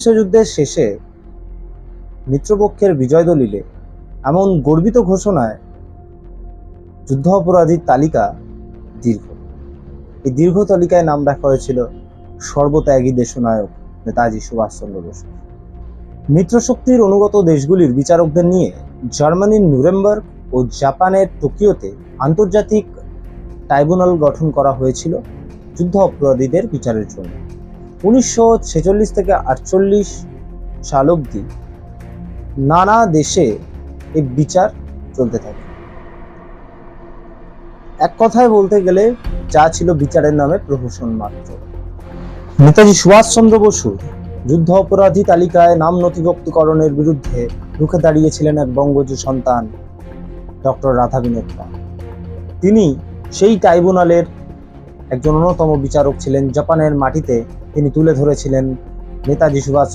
বিশ্বযুদ্ধের শেষে মিত্রপক্ষের বিজয় দলিলে এমন গর্বিত ঘোষণায় যুদ্ধ অপরাধীর তালিকা দীর্ঘ। এই দীর্ঘ তালিকায় নাম রাখা হয়েছিল সর্বত্যাগী দেশনায়ক নেতাজি সুভাষচন্দ্র বসু। মিত্রশক্তির অনুগত দেশগুলির বিচারকদের নিয়ে জার্মানির নুরেমবার্গ ও জাপানের টোকিওতে আন্তর্জাতিক ট্রাইব্যুনাল গঠন করা হয়েছিল যুদ্ধ অপরাধীদের বিচারের জন্য। 1946 থেকে 48 সাল অবধি নানা দেশে এই বিচার চলতে থাকে। এক কথায় বলতে গেলে যা ছিল বিচারের নামে প্রহসন মাত্র। নেতাজি সুভাষচন্দ্র বসু যুদ্ধ অপরাধী তালিকায় নাম নথিভুক্তকরণের বিরুদ্ধে রুখে দাঁড়িয়েছিলেন এক বঙ্গজ সন্তান, ডক্টর রাধা বিনোদ পাল। তিনি সেই ট্রাইব্যুনালের একজন অন্যতম বিচারক ছিলেন। জাপানের মাটিতে তিনি তুলে ধরেছিলেন নেতাজি সুভাষ